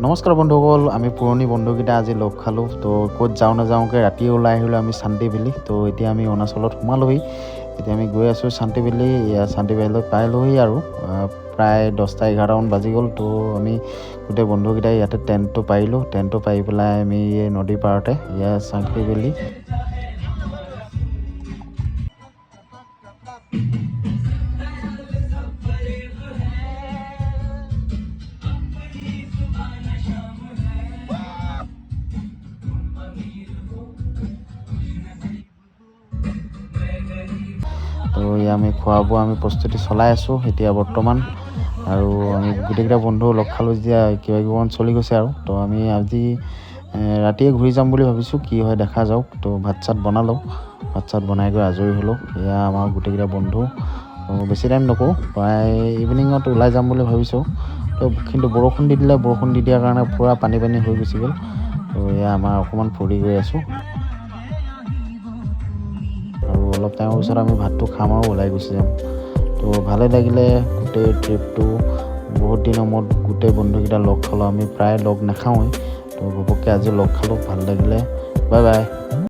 নমস্কাৰ বন্ধুসকল, আমি পুৰণি বন্ধুকেইটা আজি লগ খালোঁ। তো ক'ত যাওঁ নাযাওঁকৈ ৰাতিয়ে ওলাই আহিলোঁ আমি শান্তি ভেলী। তো এতিয়া আমি অৰুণাচলত সোমালোহি। এতিয়া আমি গৈ আছোঁ শান্তি ভেলী। শান্তি ভেলীলৈ পাইলোহি আৰু প্ৰায় 10টা-11টামান বাজি গ'ল। তো আমি গোটেই বন্ধুকেইটাই ইয়াতে টেণ্টটো পাৰিলোঁ। টেণ্টটো পাৰি পেলাই আমি এই নদীৰ পাৰতে ইয়াত শান্তি ভেলী। তো এয়া আমি খোৱা বোৱা আমি প্ৰস্তুতি চলাই আছোঁ এতিয়া বৰ্তমান। আৰু আমি গোটেইকেইটা বন্ধু লগ খালোঁ যেতিয়া কিবা কিবিমান চলি গৈছে আৰু। তো আমি আজি ৰাতিয়ে ঘূৰি যাম বুলি ভাবিছোঁ, কি হয় দেখা যাওক। তো ভাত চাত বনালোঁ, ভাত চাত বনাই গৈ আজৰি হ'লোঁ। এয়া আমাৰ গোটেইকেইটা বন্ধু। বেছি টাইম নকৰোঁ, প্ৰায় ইভিনিঙত ওলাই যাম বুলি ভাবিছোঁ। তো কিন্তু বৰষুণ দি দিলে, বৰষুণ দি দিয়াৰ কাৰণে পূৰা পানী হৈ গুচি গ'ল। তো এয়া আমাৰ অকণমান ফূৰ্তি কৰি আছোঁ। আৰু অলপ টাইমৰ পিছত আমি ভাতটো খাম আৰু ওলাই গুচি যাম। তো ভালে লাগিলে গোটেই ট্ৰিপটো। বহুত দিনৰ মূৰত গোটেই বন্ধুকেইটা লগ খালোঁ। আমি প্ৰায় লগ নাখাওঁৱেই, তো ঘপককৈ আজি লগ খালোঁ, ভাল লাগিলে। Bye bye.